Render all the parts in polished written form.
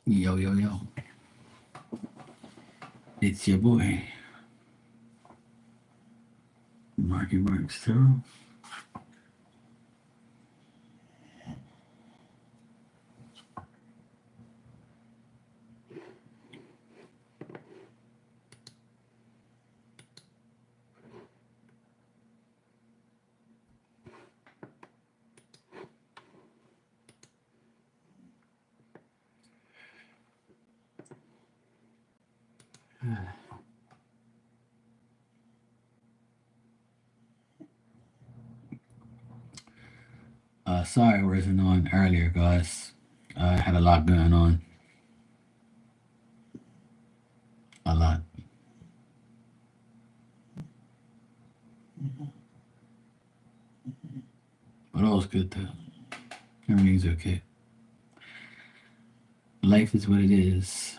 Yo, yo, yo. It's your boy, Marky Marks too. Sorry I wasn't on earlier, guys. I had a lot going on. A lot. But all's good though. Everything's okay. Life is what it is.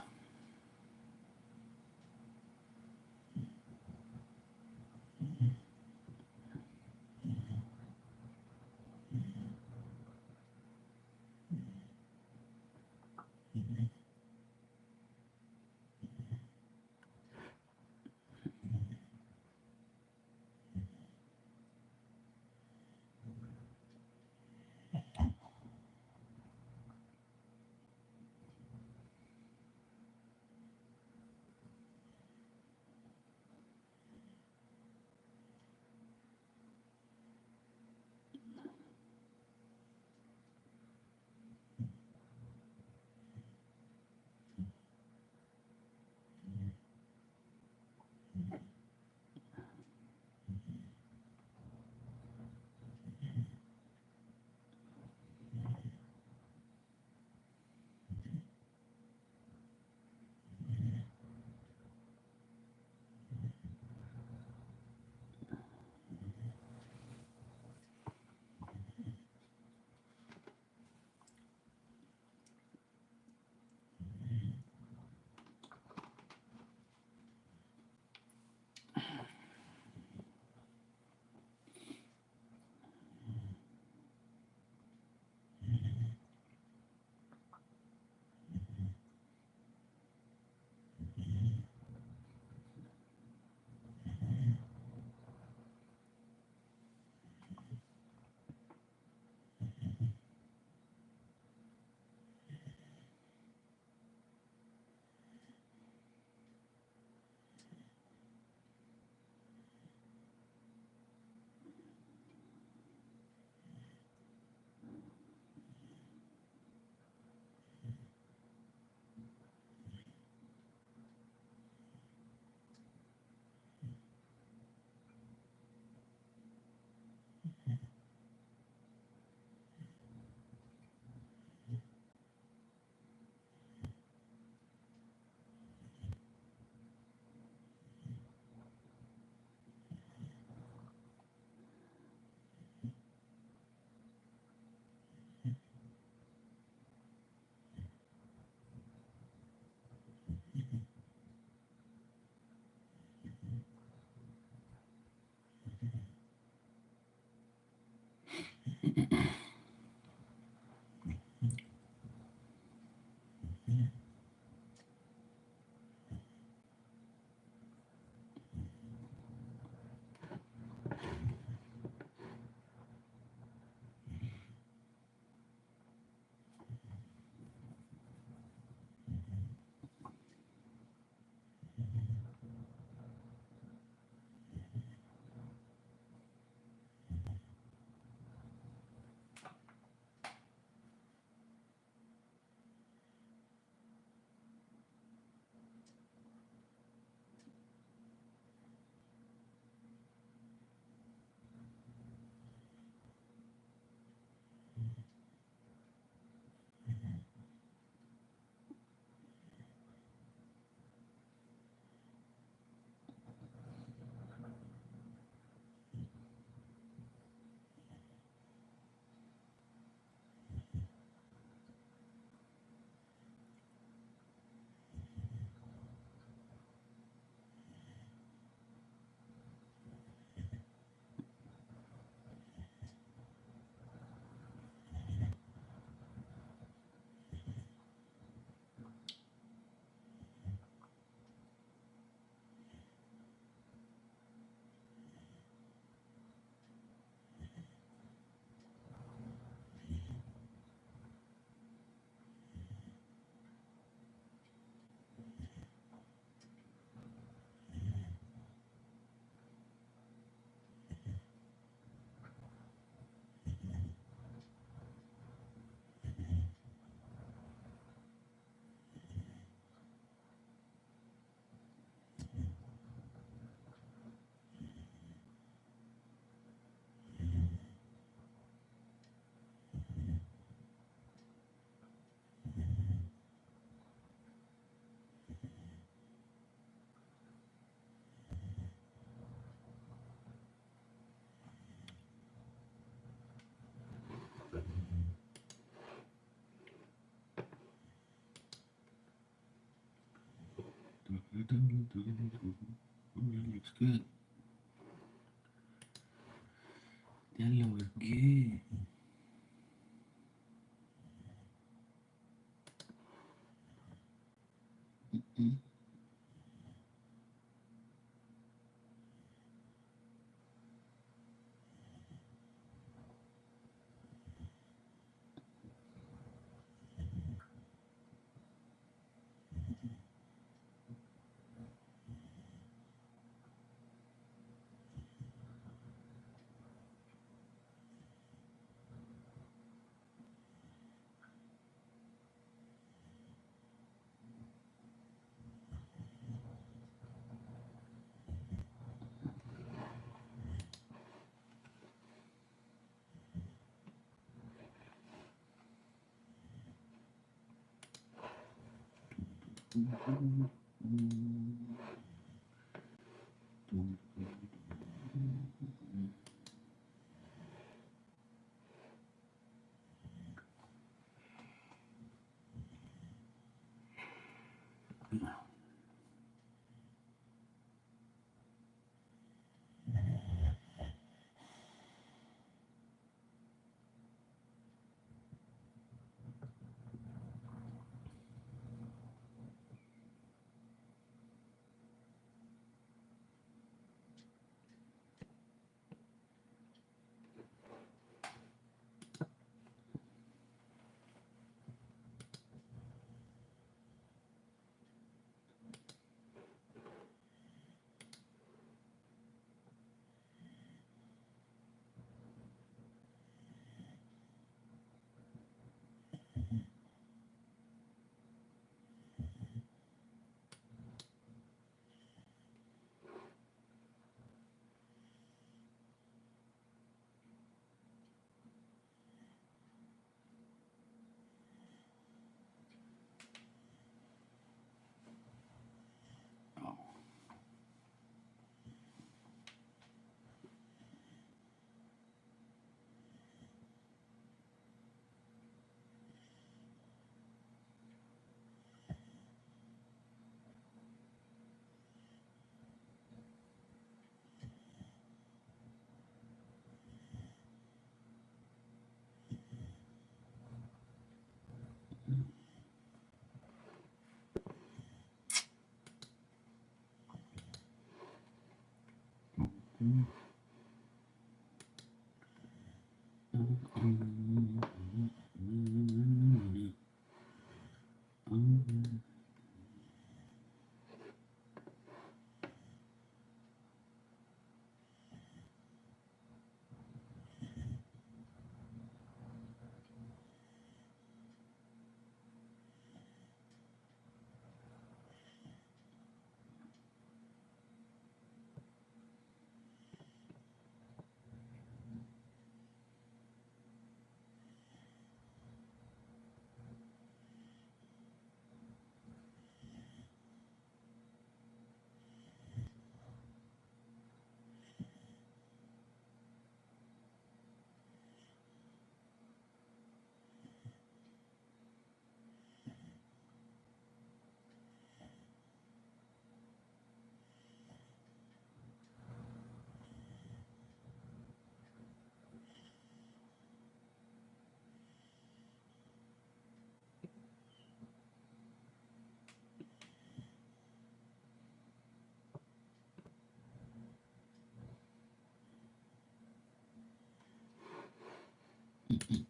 That looks good. That looks good.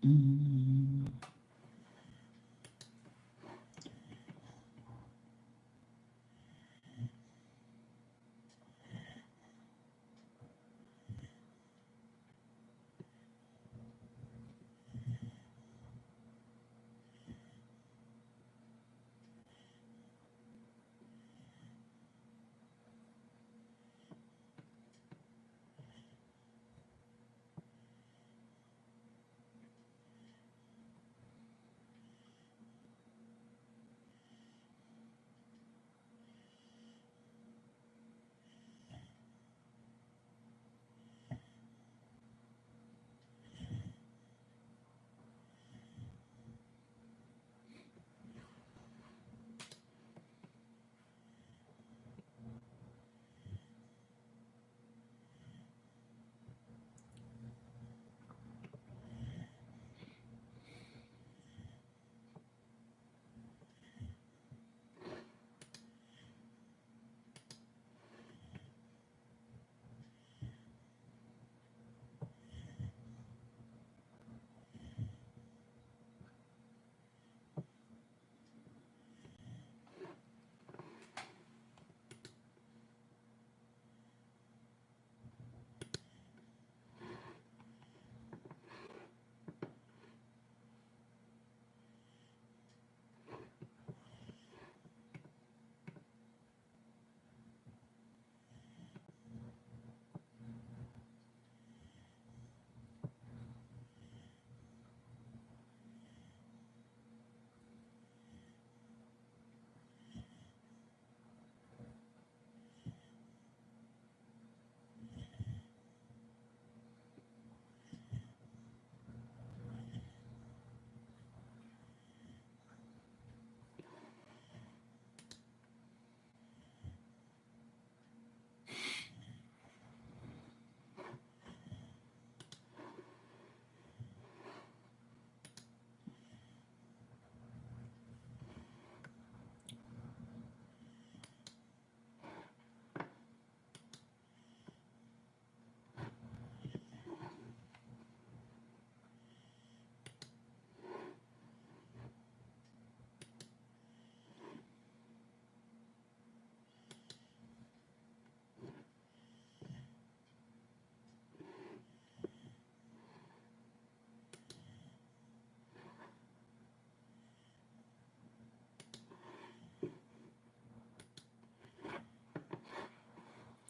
Mm.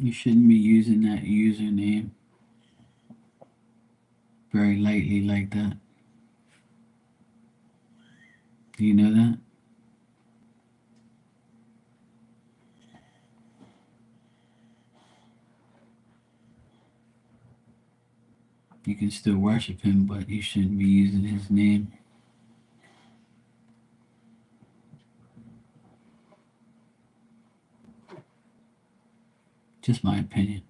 You shouldn't be using that username very lightly like that. Do you know that? You can still worship him, but you shouldn't be using his name. Just my opinion.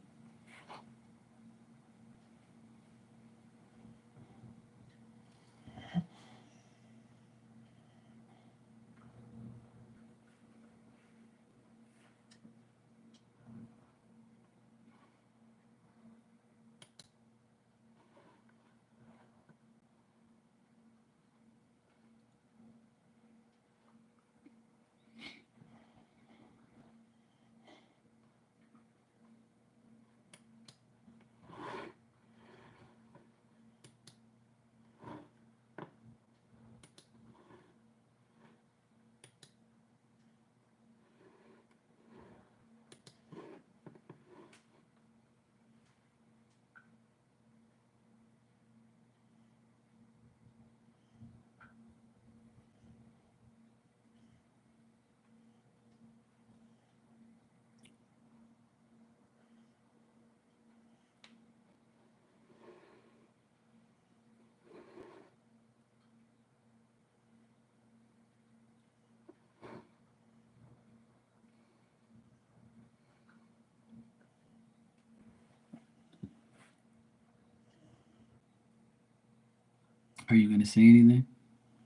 Are you going to say anything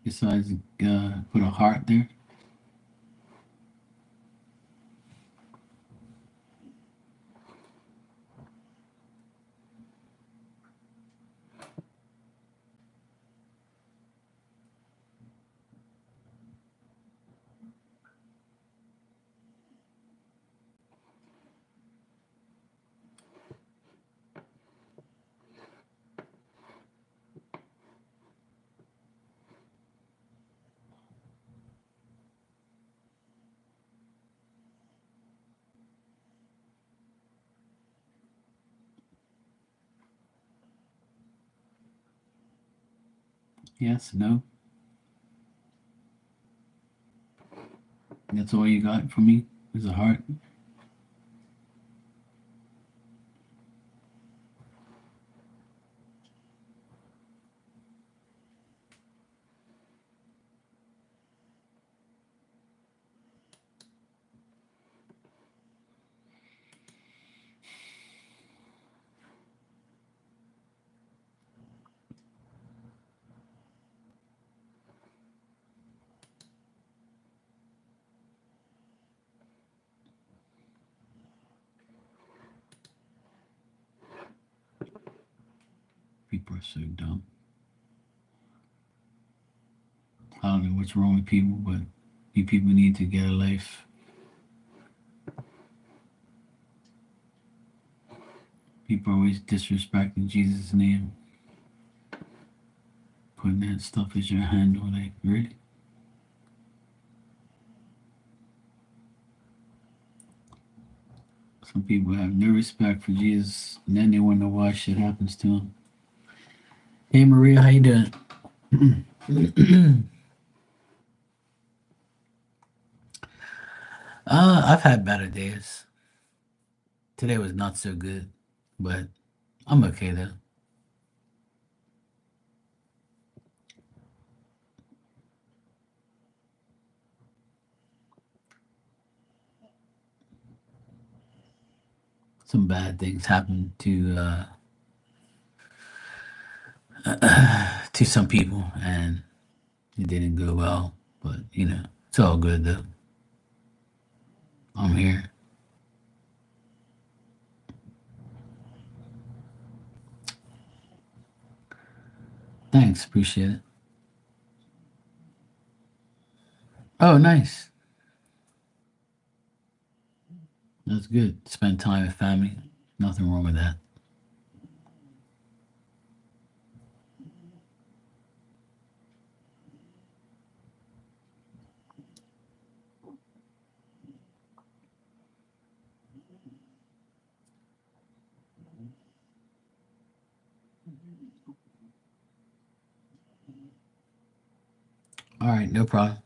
besides put a heart there? Yes, no? That's all you got for me is a heart? People are so dumb. I don't know what's wrong with people, but you people need to get a life. People are always disrespecting Jesus' name, putting that stuff as your handle. Like, really? Some people have no respect for Jesus, and then they wonder why shit happens to them. Hey, Maria, how you doing? I've had better days. Today was not so good, but I'm okay though. Some bad things happened to some people, and it didn't go well. But it's all good though. I'm here. Thanks, appreciate it. Oh, nice. That's good. Spend time with family. Nothing wrong with that. All right, no problem.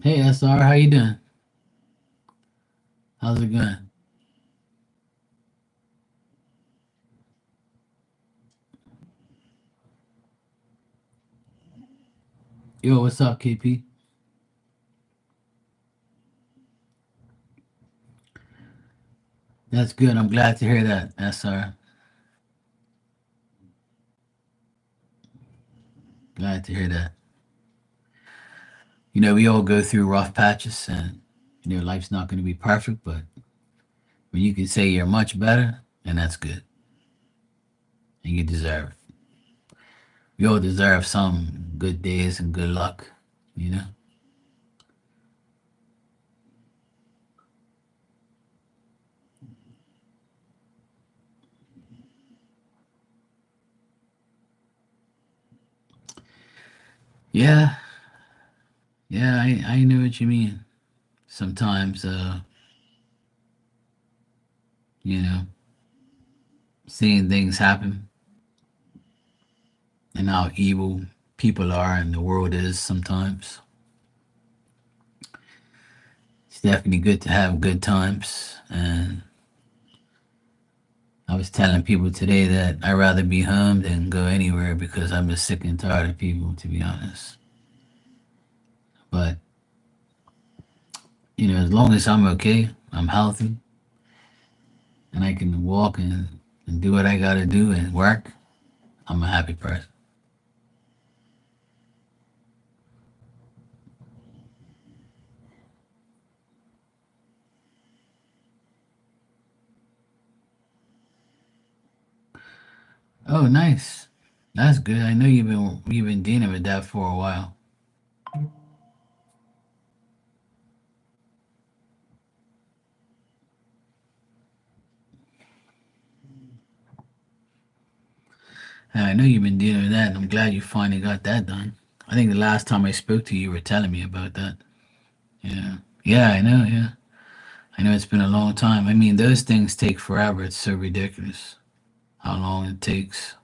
Hey SR, how you doing? How's it going? Yo, what's up, KP? That's good. I'm glad to hear that, SR. Glad to hear that. We all go through rough patches, and life's not going to be perfect, but when you can say you're much better, and that's good, and you deserve it. We all deserve some good days and good luck, you know? Yeah, yeah, I know what you mean. Sometimes, you know, seeing things happen and how evil people are and the world is sometimes, it's definitely good to have good times. And I was telling people today that I'd rather be home than go anywhere because I'm just sick and tired of people, to be honest. But, as long as I'm okay, I'm healthy, and I can walk and do what I gotta do and work, I'm a happy person. Oh, nice. That's good. I know you've been dealing with that for a while. And I know you've been dealing with that, and I'm glad you finally got that done. I think the last time I spoke to you, you were telling me about that. Yeah. Yeah, I know. Yeah. I know it's been a long time. I mean, those things take forever. It's so ridiculous how long it takes.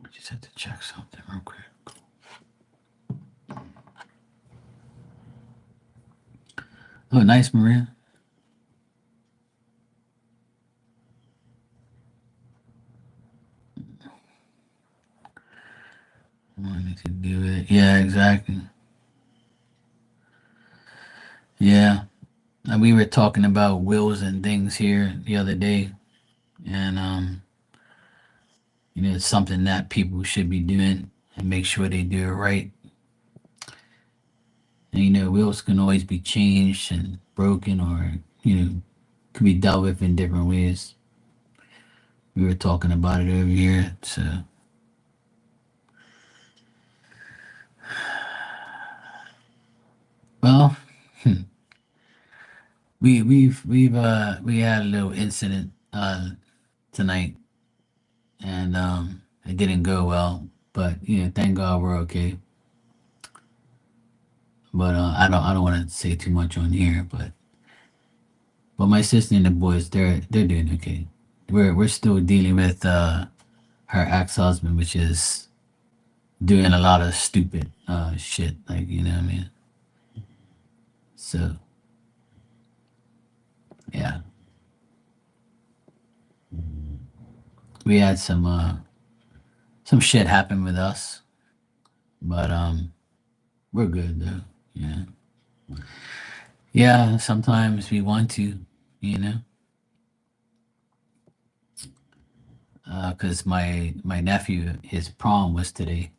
I just had to check something real quick. Oh, nice, Maria. Wanted to do it. Yeah, exactly. Yeah. And we were talking about wills and things here the other day, and it's something that people should be doing and make sure they do it right. And wills can always be changed and broken, or could be dealt with in different ways. We were talking about it over here. So, well, we had a little incident tonight, and it didn't go well. But thank God we're okay. But I don't want to say too much on here. But my sister and the boys, they're doing okay. We're still dealing with her ex husband, which is doing a lot of stupid shit. Like, what I mean. So yeah, we had some shit happen with us, but we're good though. Yeah, yeah. Sometimes we want to, you know, because my nephew, his prom was today,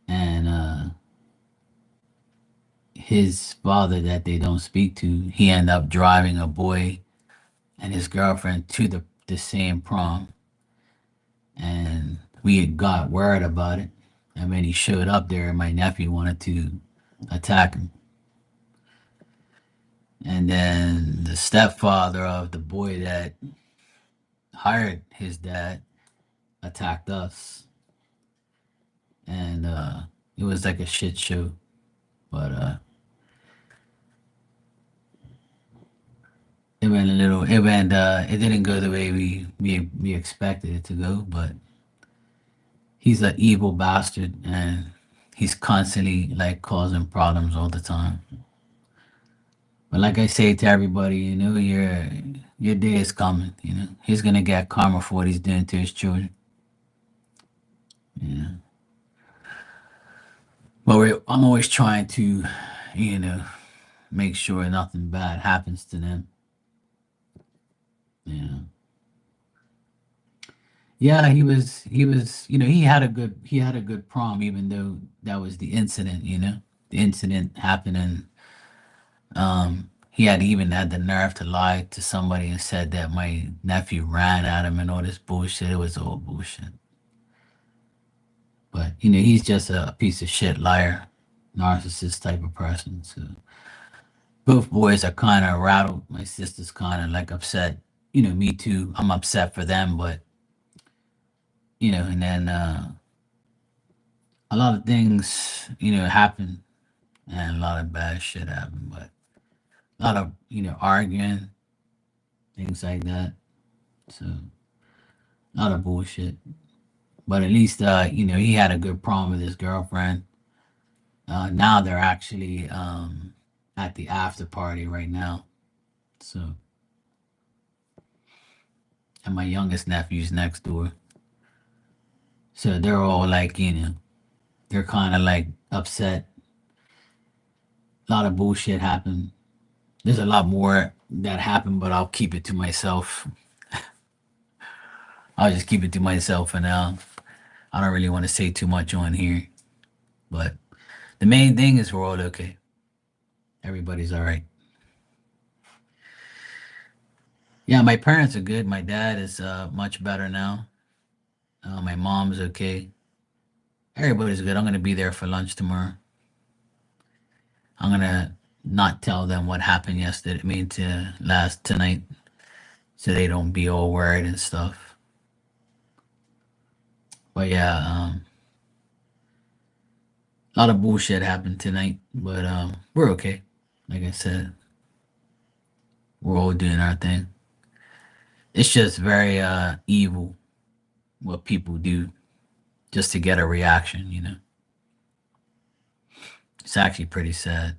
and his father that they don't speak to, he ended up driving a boy and his girlfriend to the same prom, and we had got word about it. And when he showed up there, my nephew wanted to attack him. And then the stepfather of the boy that hired his dad attacked us, and it was like a shit show. But it went a little. It went. It didn't go the way we expected it to go. But he's an evil bastard, and he's constantly like causing problems all the time. But like I say to everybody, your day is coming. He's gonna get karma for what he's doing to his children. You know, but I'm always trying to, you know, make sure nothing bad happens to them. Yeah. Yeah, he was, he had a good prom, even though that was the incident, The incident happened, and he had even had the nerve to lie to somebody and said that my nephew ran at him and all this bullshit. It was all bullshit. But he's just a piece of shit liar, narcissist type of person. So both boys are kind of rattled. My sister's kind of like upset. Me too. I'm upset for them, but and then a lot of things, happen, and a lot of bad shit happen, but a lot of, arguing, things like that. So, a lot of bullshit. But at least, he had a good prom with his girlfriend. Now they're actually at the after party right now. So, and my youngest nephew's next door. So they're all like, they're kind of like upset. A lot of bullshit happened. There's a lot more that happened, but I'll keep it to myself. I'll just keep it to myself for now. I don't really want to say too much on here, but the main thing is we're all okay. Everybody's all right. Yeah, my parents are good. My dad is much better now. My mom's okay. Everybody's good. I'm gonna be there for lunch tomorrow. I'm gonna not tell them what happened yesterday. I mean, to last tonight, so they don't be all worried and stuff. But yeah, a lot of bullshit happened tonight, but we're okay. Like I said, we're all doing our thing. It's just very evil what people do just to get a reaction. It's actually pretty sad.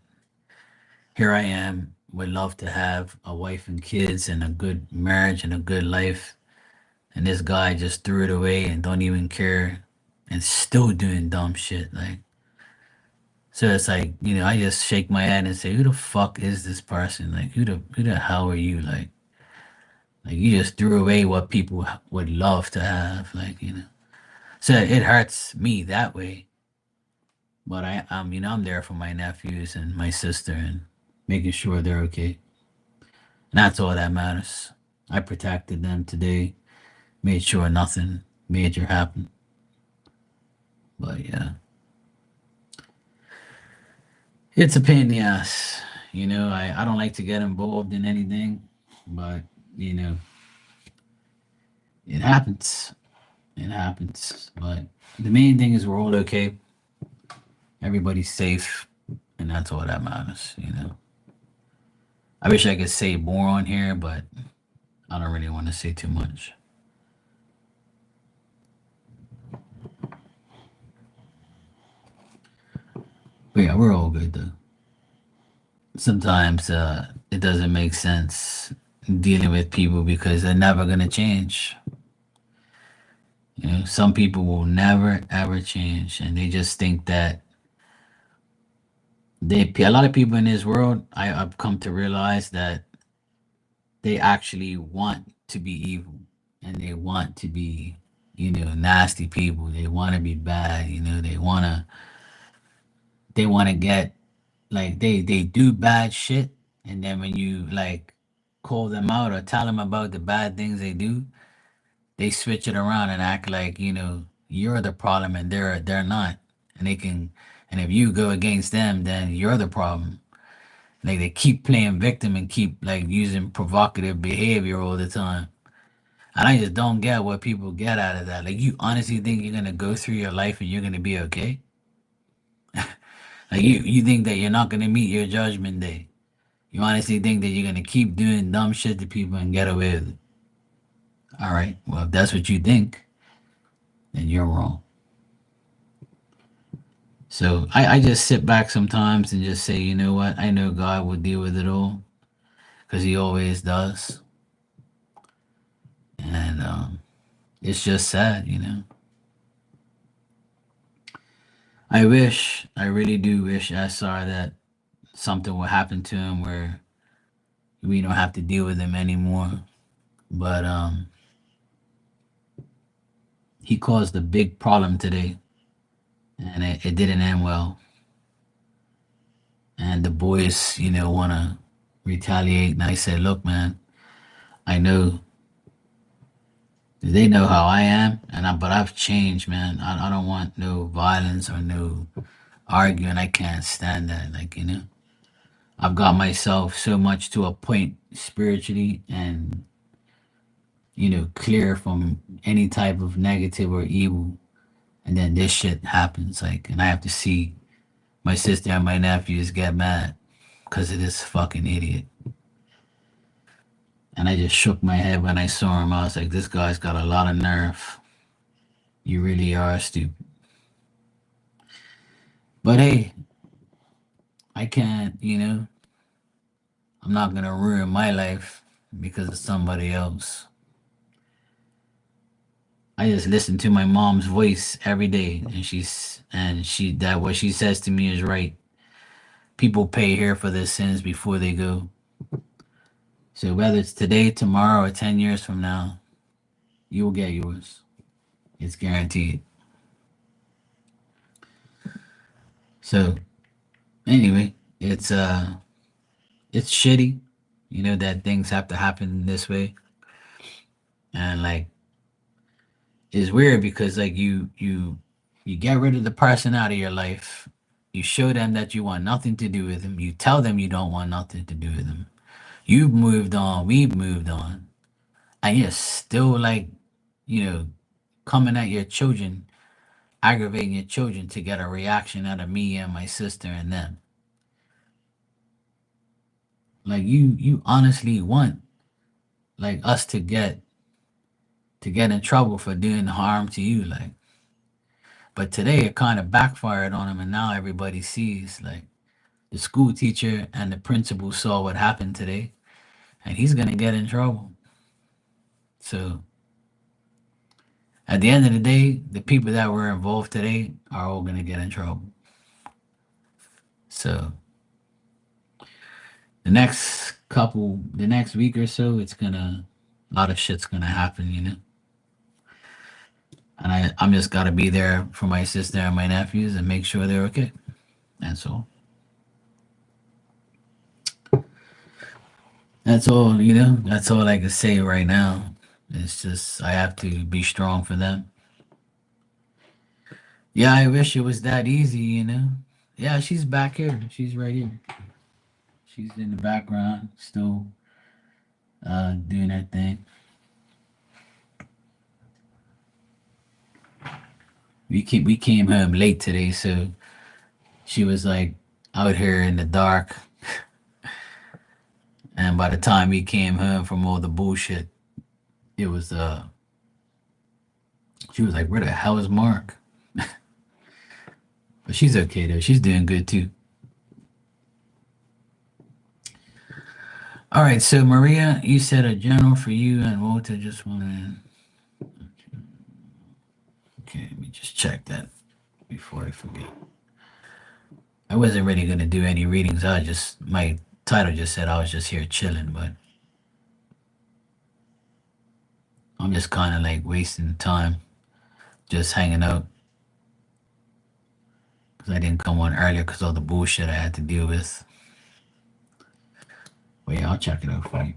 Here I am, would love to have a wife and kids and a good marriage and a good life, and this guy just threw it away and don't even care, and still doing dumb shit. Like, so it's like, I just shake my head and say, who the fuck is this person? Like, who the hell are you? Like you just threw away what people would love to have. Like. So it hurts me that way. But I'm there for my nephews and my sister and making sure they're okay. And that's all that matters. I protected them today, made sure nothing major happened. But yeah, it's a pain in the ass. I don't like to get involved in anything, but you know, it happens. It happens. But the main thing is we're all okay. Everybody's safe, and that's all that matters. I wish I could say more on here, but I don't really want to say too much. But yeah, we're all good though. Sometimes it doesn't make sense dealing with people because they're never gonna change. Some people will never ever change, and they just think that a lot of people in this world. I've come to realize that they actually want to be evil, and they want to be, nasty people. They want to be bad. They want to get like they do bad shit, and then when you like call them out or tell them about the bad things they do, they switch it around and act like you're the problem and they're not, and they can, and if you go against them, then you're the problem. Like they keep playing victim and keep like using provocative behavior all the time. And I just don't get what people get out of that. Like you honestly think you're gonna go through your life and you're gonna be okay? Like you think that you're not gonna meet your judgment day? You honestly think that you're gonna keep doing dumb shit to people and get away with it? All right. Well, if that's what you think, then you're wrong. So I just sit back sometimes and just say, you know what? I know God will deal with it all because He always does. And it's just sad. I really do wish I saw that something will happen to him where we don't have to deal with him anymore. But he caused a big problem today, and it didn't end well. And the boys, want to retaliate. And I said, look, man, I know they know how I am, but I've changed, man. I don't want no violence or no arguing. I can't stand that. Like, I've got myself so much to a point spiritually and, clear from any type of negative or evil. And then this shit happens. Like, and I have to see my sister and my nephews get mad because of this fucking idiot. And I just shook my head when I saw him. I was like, this guy's got a lot of nerve. You really are stupid. But hey, I can't, I'm not going to ruin my life because of somebody else. I just listen to my mom's voice every day, and that what she says to me is right. People pay here for their sins before they go. So whether it's today, tomorrow, or 10 years from now, you will get yours. It's guaranteed. So anyway, it's shitty, that things have to happen this way, and like it's weird because like you get rid of the person out of your life. You show them that you want nothing to do with them. You tell them you don't want nothing to do with them. You've moved on. We've moved on, and you're still like, you know, coming at your children, aggravating your children to get a reaction out of me and my sister and them. Like you honestly want like us to get in trouble for doing harm to you, like. But today it kind of backfired on him, and now everybody sees like the school teacher and the principal saw what happened today, and he's gonna get in trouble. So at the end of the day, the people that were involved today are all gonna get in trouble. So the next week or so, a lot of shit's gonna happen. And I'm just gotta be there for my sister and my nephews and make sure they're okay. That's all. That's all. That's all I can say right now. It's just I have to be strong for them. Yeah, I wish it was that easy. Yeah, she's back here. She's right here. She's in the background, still doing her thing. We came home late today, so she was like out here in the dark. And by the time we came home from all the bullshit, it was she was like, "Where the hell is Mark?" But she's okay though. She's doing good too. All right, so Maria, you said a journal for you and Walter just wanted. Okay, let me just check that before I forget. I wasn't really gonna do any readings. My title just said I was just here chilling, but I'm just kind of like wasting time, just hanging out. because I didn't come on earlier because all the bullshit I had to deal with. But yeah, I'll check it out for you.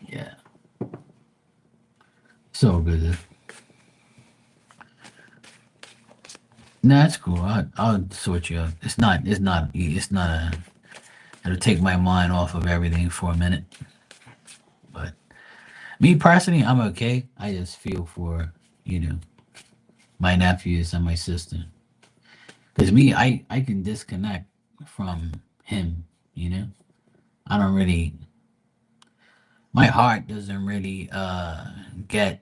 Yeah, so good. Nah, that's cool. I'll sort you out. It's not. It's not. It's not a. It'll take my mind off of everything for a minute. But me personally, I'm okay. I just feel for you know my nephews and my sister. Cause me, I can disconnect from him. You know, I don't really. My heart doesn't really get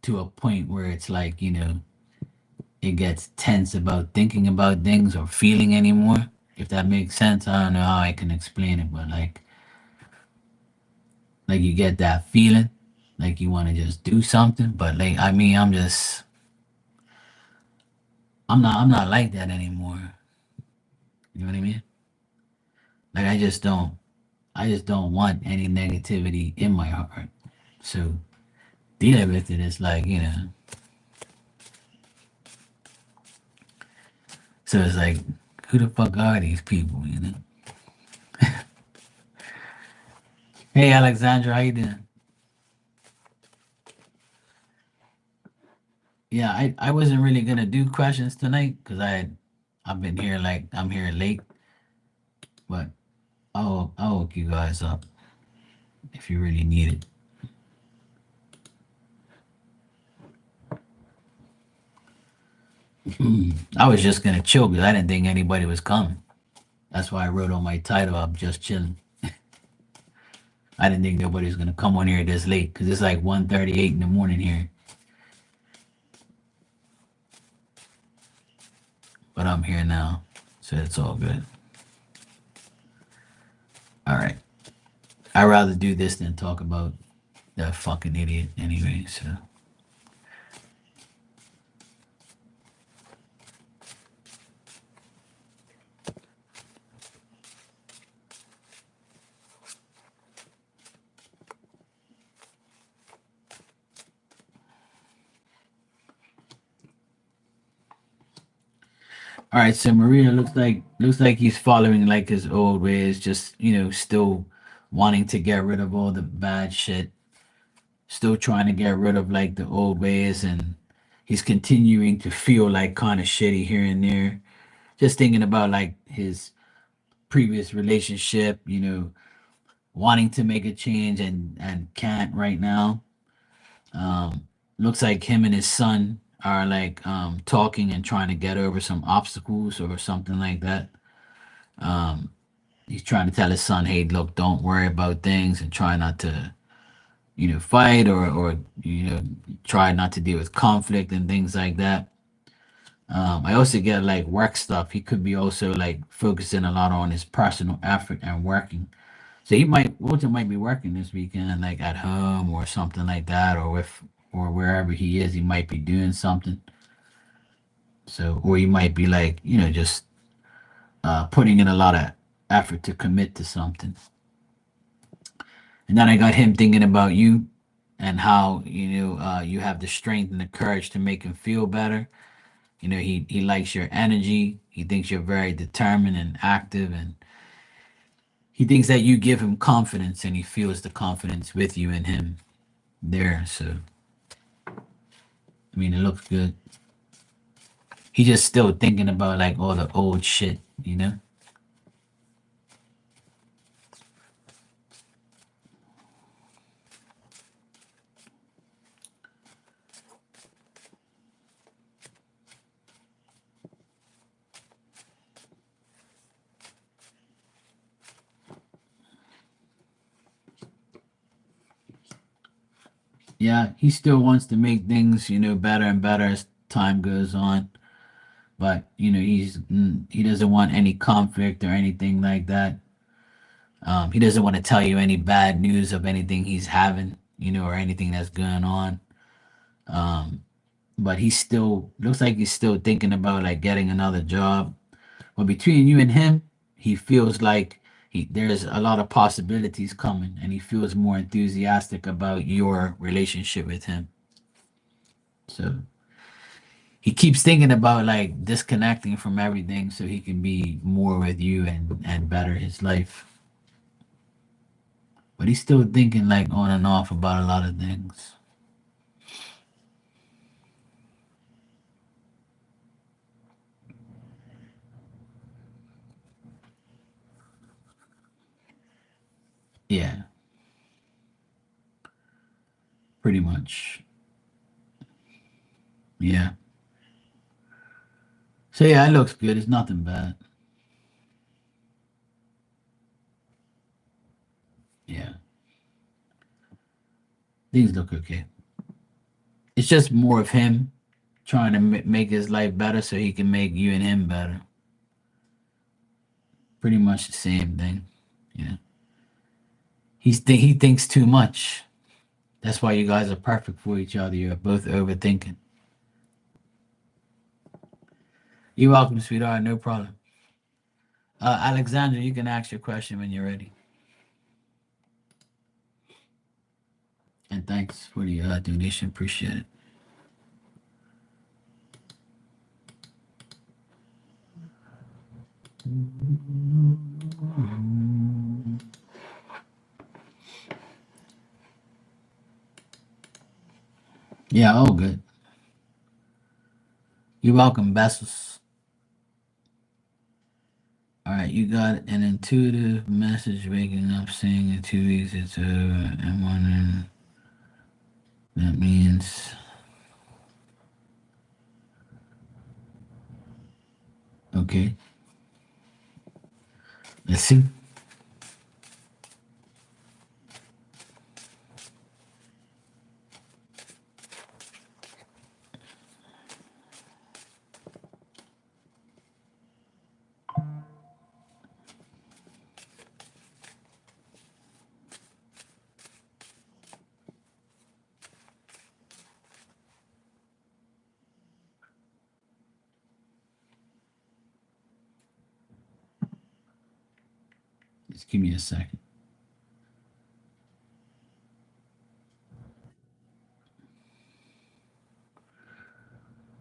to a point where it's like it gets tense about thinking about things or feeling anymore. If that makes sense, I don't know how I can explain it, but like you get that feeling, like you want to just do something, but like I mean, I'm not like that anymore. You know what I mean? Like I just don't want any negativity in my heart. So dealing with it is like so it's like who the fuck are these people? Hey Alexandra, how you doing? Yeah, I wasn't really gonna do questions tonight because I've been here like I'm here late, but I'll hook you guys up if you really need it. I was just gonna chill because I didn't think anybody was coming. That's why I wrote on my title, I'm just chilling. I didn't think nobody was gonna come on here this late because it's like 1:38 in the morning here. But I'm here now, so it's all good. All right. I'd rather do this than talk about that fucking idiot anyway. So, all right. So Maria looks like he's following like his old ways, just still wanting to get rid of all the bad shit, still trying to get rid of like the old ways, and he's continuing to feel like kind of shitty here and there. Just thinking about like his previous relationship, wanting to make a change and can't right now. Looks like him and his son are like talking and trying to get over some obstacles or something like that. Um, he's trying to tell his son, "Hey, look, don't worry about things and try not to, fight or try not to deal with conflict and things like that." I also get like work stuff. He could be also like focusing a lot on his personal effort and working. So Walter might be working this weekend, like at home or something like that, or wherever he is, he might be doing something. So, or he might be like, just putting in a lot of effort to commit to something. And then I got him thinking about you and how you have the strength and the courage to make him feel better. He likes your energy. He thinks you're very determined and active, and he thinks that you give him confidence, and he feels the confidence with you and him there. So I mean, it looks good. He just still thinking about like all the old shit. Yeah, he still wants to make things, better and better as time goes on. But he doesn't want any conflict or anything like that. He doesn't want to tell you any bad news of anything he's having, or anything that's going on. Um, but he still looks like he's still thinking about like getting another job. But between you and him, he feels like there's a lot of possibilities coming, and he feels more enthusiastic about your relationship with him. So he keeps thinking about like disconnecting from everything so he can be more with you and better his life. But he's still thinking like on and off about a lot of things. Yeah, pretty much. Yeah. So yeah, it looks good. It's nothing bad. Yeah, things look okay. It's just more of him trying to make his life better so he can make you and him better. Pretty much the same thing. Yeah. He thinks too much. That's why you guys are perfect for each other. You're both overthinking. You're welcome, sweetheart. No problem. Alexandra, you can ask your question when you're ready. And thanks for the donation. Appreciate it. Yeah, all good. You're welcome, Bessos. All right, you got an intuitive message waking up saying in 2 weeks it's over. I'm wondering that means. Okay, let's see. Just give me a second.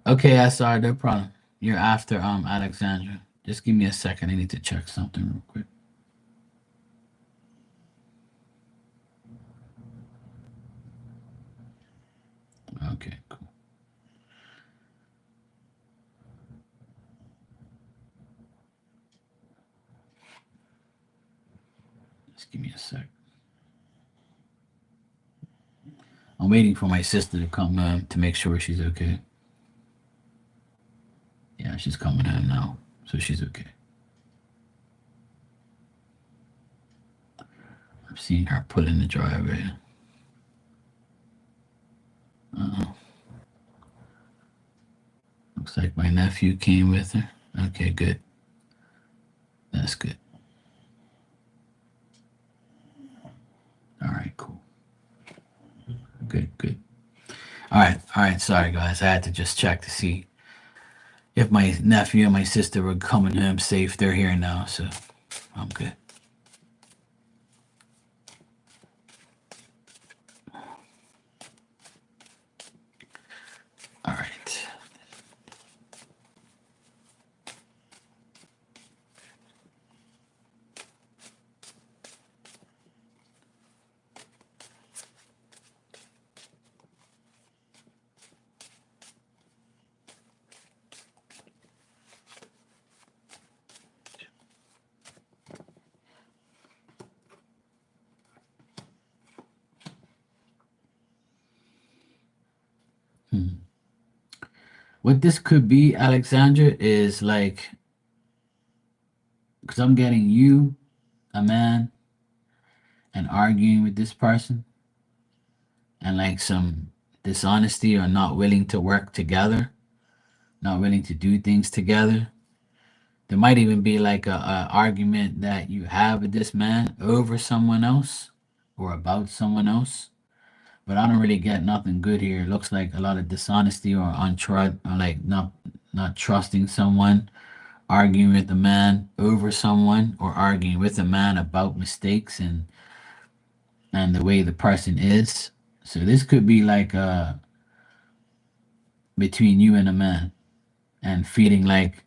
Okay, I saw no problem. You're after Alexandra. Just give me a second. I need to check something real quick. Okay, cool. Just give me a sec. I'm waiting for my sister to come to make sure she's okay. Yeah, she's coming in now, so she's okay. I'm seeing her pull in the driveway. Uh-oh. Looks like my nephew came with her. Okay, good. That's good. All right, cool. Good, good. All right. Sorry, guys. I had to just check to see if my nephew and my sister were coming home safe. They're here now, so I'm good. All right. Hmm. What this could be, Alexandra, is like because I'm getting you, a man, and arguing with this person, and like some dishonesty or not willing to work together, not willing to do things together. There might even be like a argument that you have with this man over someone else or about someone else. But I don't really get nothing good here. It looks like a lot of dishonesty or untrust, or like not trusting someone, arguing with a man over someone or arguing with a man about mistakes and the way the person is. So this could be like between you and a man and feeling like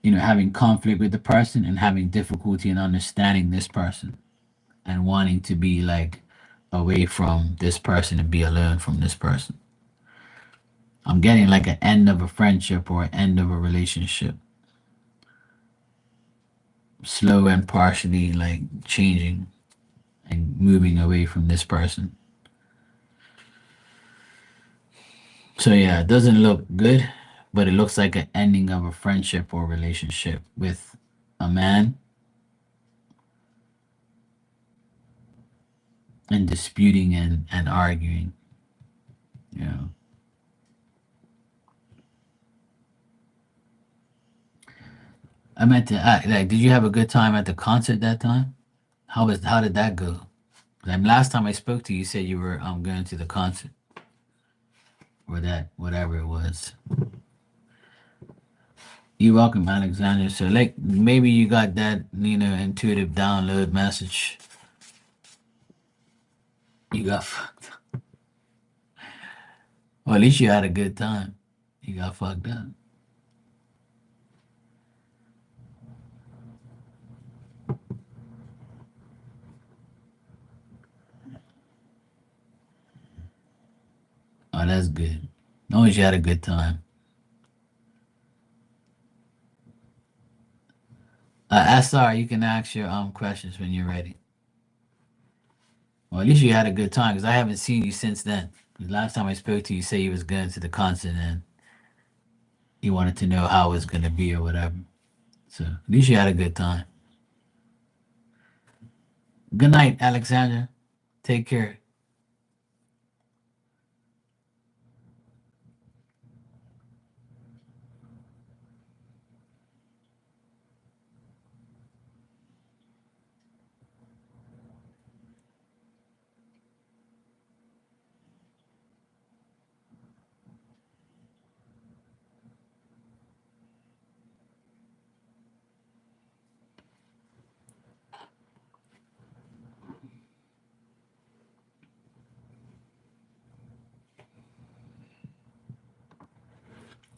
having conflict with the person and having difficulty in understanding this person and wanting to be like away from this person and be alone from this person. I'm getting like an end of a friendship or an end of a relationship, slow and partially like changing and moving away from this person. So yeah, it doesn't look good, but it looks like an ending of a friendship or relationship with a man and disputing and arguing. Yeah. I meant to like, did you have a good time at the concert that time? How did that go? Like last time I spoke to you, you said you were going to the concert or that whatever it was. You're welcome, Alexander. So like maybe you got that intuitive download message. You got fucked. Well, at least you had a good time. You got fucked up. Oh, that's good. As long as you had a good time. SR, you can ask your questions when you're ready. Well, at least you had a good time because I haven't seen you since then. The last time I spoke to you, you said you was going to the concert and you wanted to know how it was gonna be or whatever. So at least you had a good time. Good night, Alexandra. Take care.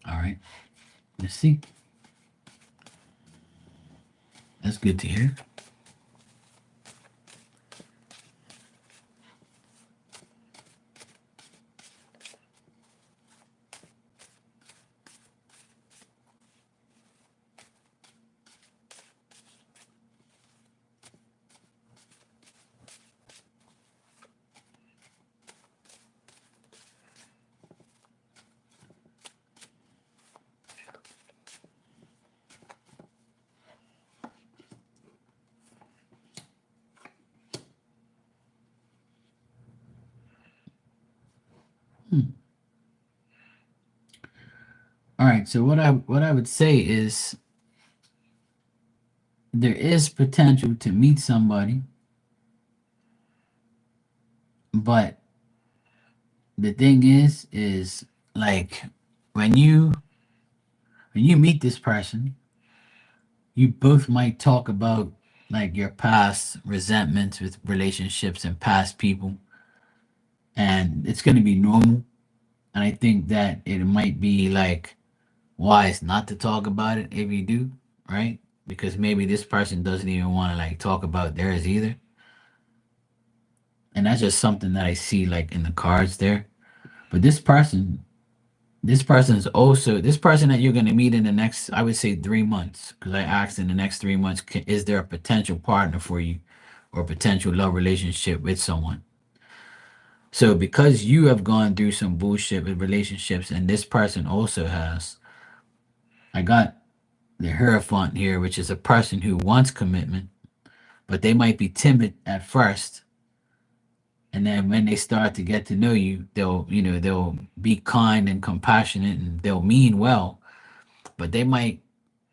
All right. Let's see. That's good to hear. Hmm. All right. So what I would say is there is potential to meet somebody, but the thing is like when you when you meet this person, you both might talk about like your past resentments with relationships and past people, and it's going to be normal. And I think that it might be like wise not to talk about it if you do, right? Because maybe this person doesn't even want to like talk about theirs either. And that's just something that I see like in the cards there. But this person that you're going to meet in the next, I would say 3 months, because I asked in the next 3 months, is there a potential partner for you or a potential love relationship with someone? So because you have gone through some bullshit with relationships and this person also has, I got the Hierophant here, which is a person who wants commitment, but they might be timid at first. And then when they start to get to know you, they'll be kind and compassionate and they'll mean well, but they might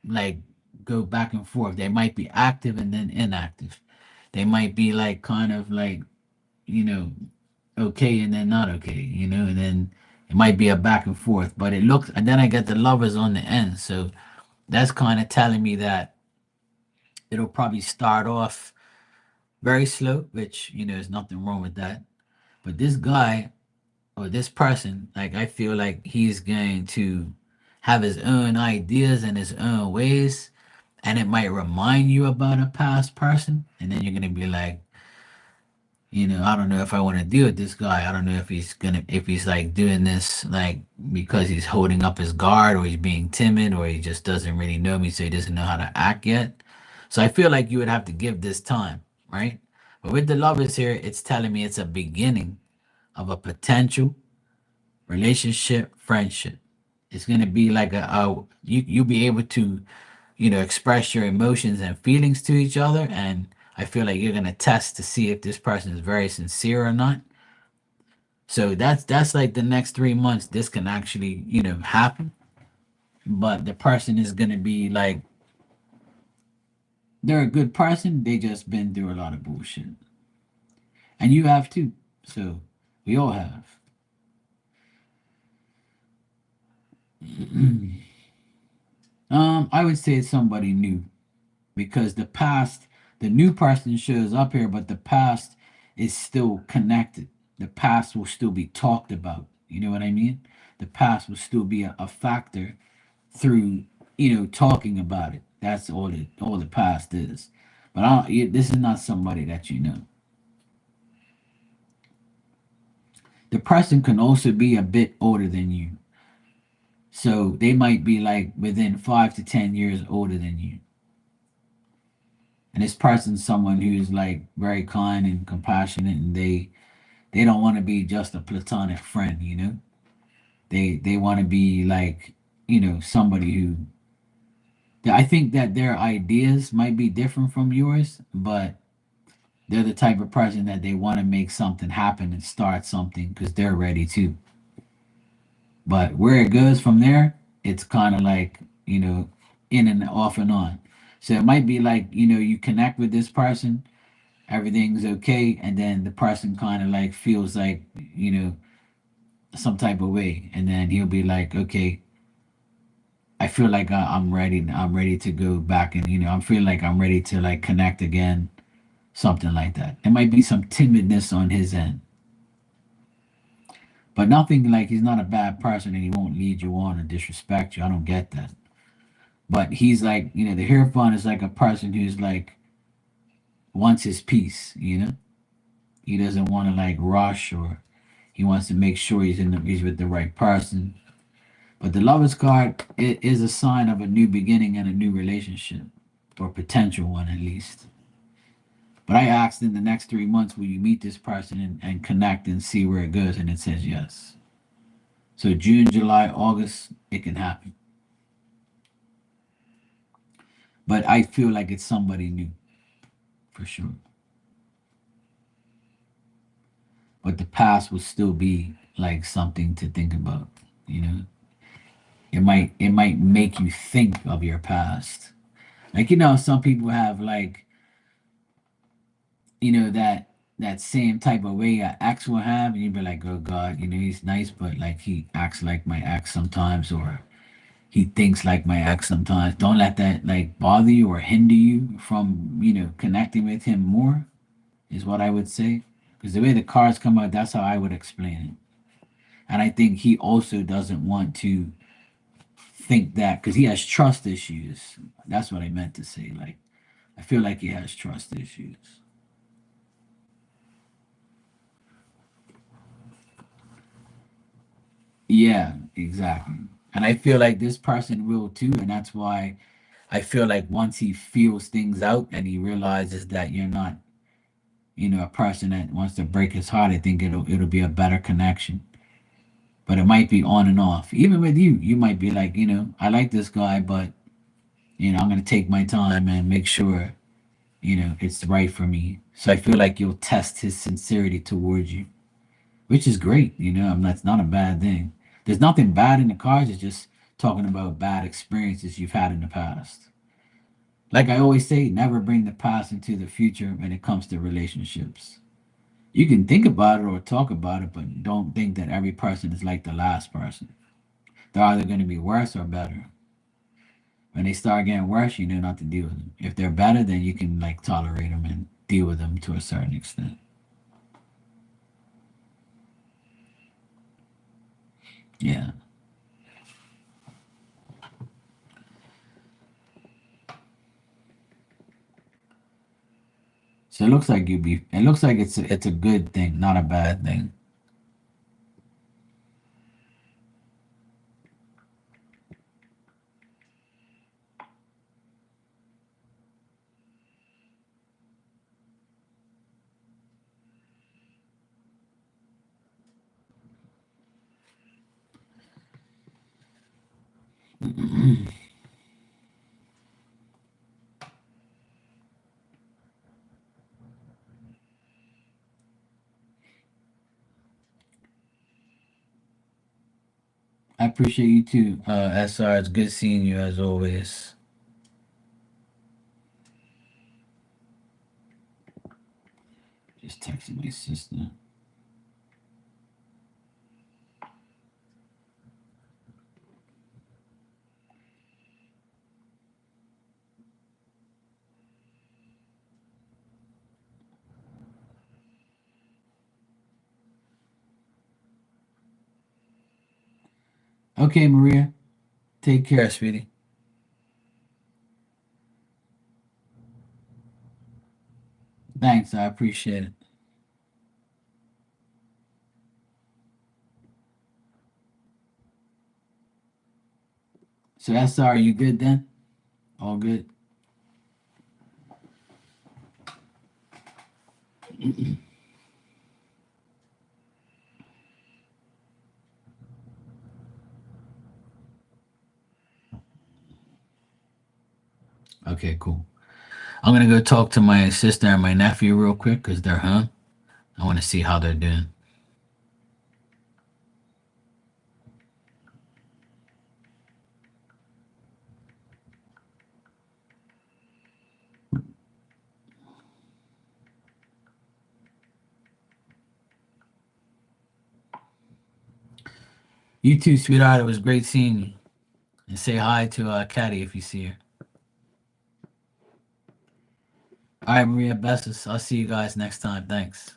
like go back and forth. They might be active and then inactive. They might be like kind of like, you know, okay and then not okay, and then it might be a back and forth. But it looks, and then I get the lovers on the end. So That's kind of telling me that it'll probably start off very slow, which, is nothing wrong with that. But this guy or this person, like, I feel like he's going to have his own ideas and his own ways, and it might remind you about a past person, and then you're gonna be like, I don't know if I want to deal with this guy. I don't know if he's like doing this like because he's holding up his guard, or he's being timid, or he just doesn't really know me, so he doesn't know how to act yet. So I feel like you would have to give this time, right? But with the lovers here, it's telling me it's a beginning of a potential relationship, friendship. It's gonna be like you'll be able to, express your emotions and feelings to each other, and I feel like you're gonna test to see if this person is very sincere or not. So that's like the next 3 months. This can actually, happen, but the person is gonna be like they're a good person. They just been through a lot of bullshit, and you have too. So we all have. I would say it's somebody new, because the new person shows up here, but the past is still connected. The past will still be talked about. You know what I mean? The past will still be a factor through, talking about it. That's all the past is. But this is not somebody that you know. The person can also be a bit older than you. So they might be like within 5 to 10 years older than you. And this person's someone who's like very kind and compassionate, and they don't want to be just a platonic friend. They want to be like, somebody who, I think that their ideas might be different from yours, but they're the type of person that they want to make something happen and start something because they're ready to. But where it goes from there, it's kind of like, in and off and on. So it might be like, you connect with this person, everything's okay, and then the person kind of like feels like, you know some type of way, and then he'll be like, okay, I feel like I'm ready to go back, and I feel like I'm ready to like connect again, something like that. It might be some timidness on his end, but nothing like he's not a bad person and he won't lead you on or disrespect you. I don't get that. But he's like, the Hierophant is like a person who's like wants his peace. He doesn't want to like rush, or he wants to make sure he's with the right person. But the Lover's card, it is a sign of a new beginning and a new relationship, or potential one at least. But I asked, in the next 3 months, will you meet this person and connect and see where it goes? And it says yes. So June, July, August, it can happen. But I feel like it's somebody new for sure. But the past will still be like something to think about. You know, it might make you think of your past. Like, some people have like, that same type of way an ex will have, and you'd be like, oh God, he's nice, but like he acts like my ex sometimes, or he thinks like my ex sometimes. Don't let that like bother you or hinder you from, connecting with him more, is what I would say. Because the way the cards come out, that's how I would explain it. And I think he also doesn't want to think that, because he has trust issues. That's what I meant to say. Like, I feel like he has trust issues. Yeah, exactly. And I feel like this person will too. And that's why I feel like once he feels things out and he realizes that you're not, a person that wants to break his heart, I think it'll be a better connection. But it might be on and off. Even with you, you might be like, I like this guy, but I'm gonna take my time and make sure, it's right for me. So I feel like you'll test his sincerity towards you, which is great. That's not a bad thing. There's nothing bad in the cards. It's just talking about bad experiences you've had in the past. Like I always say, never bring the past into the future when it comes to relationships. You can think about it or talk about it, but don't think that every person is like the last person. They're either going to be worse or better. When they start getting worse, you know not to deal with them. If they're better, then you can like tolerate them and deal with them to a certain extent. Yeah. So it looks like you be. It looks like it's a good thing, not a bad thing. I appreciate you too, SR. It's good seeing you as always. Just texting my sister. Okay, Maria. Take care, sweetie. Thanks. I appreciate it. So SR, you good then? All good. Okay, cool. I'm gonna go talk to my sister and my nephew real quick because they're home. I want to see how they're doing. You too, sweetheart. It was great seeing you. And say hi to Caddy if you see her. All right, Maria Bessis. I'll see you guys next time. Thanks.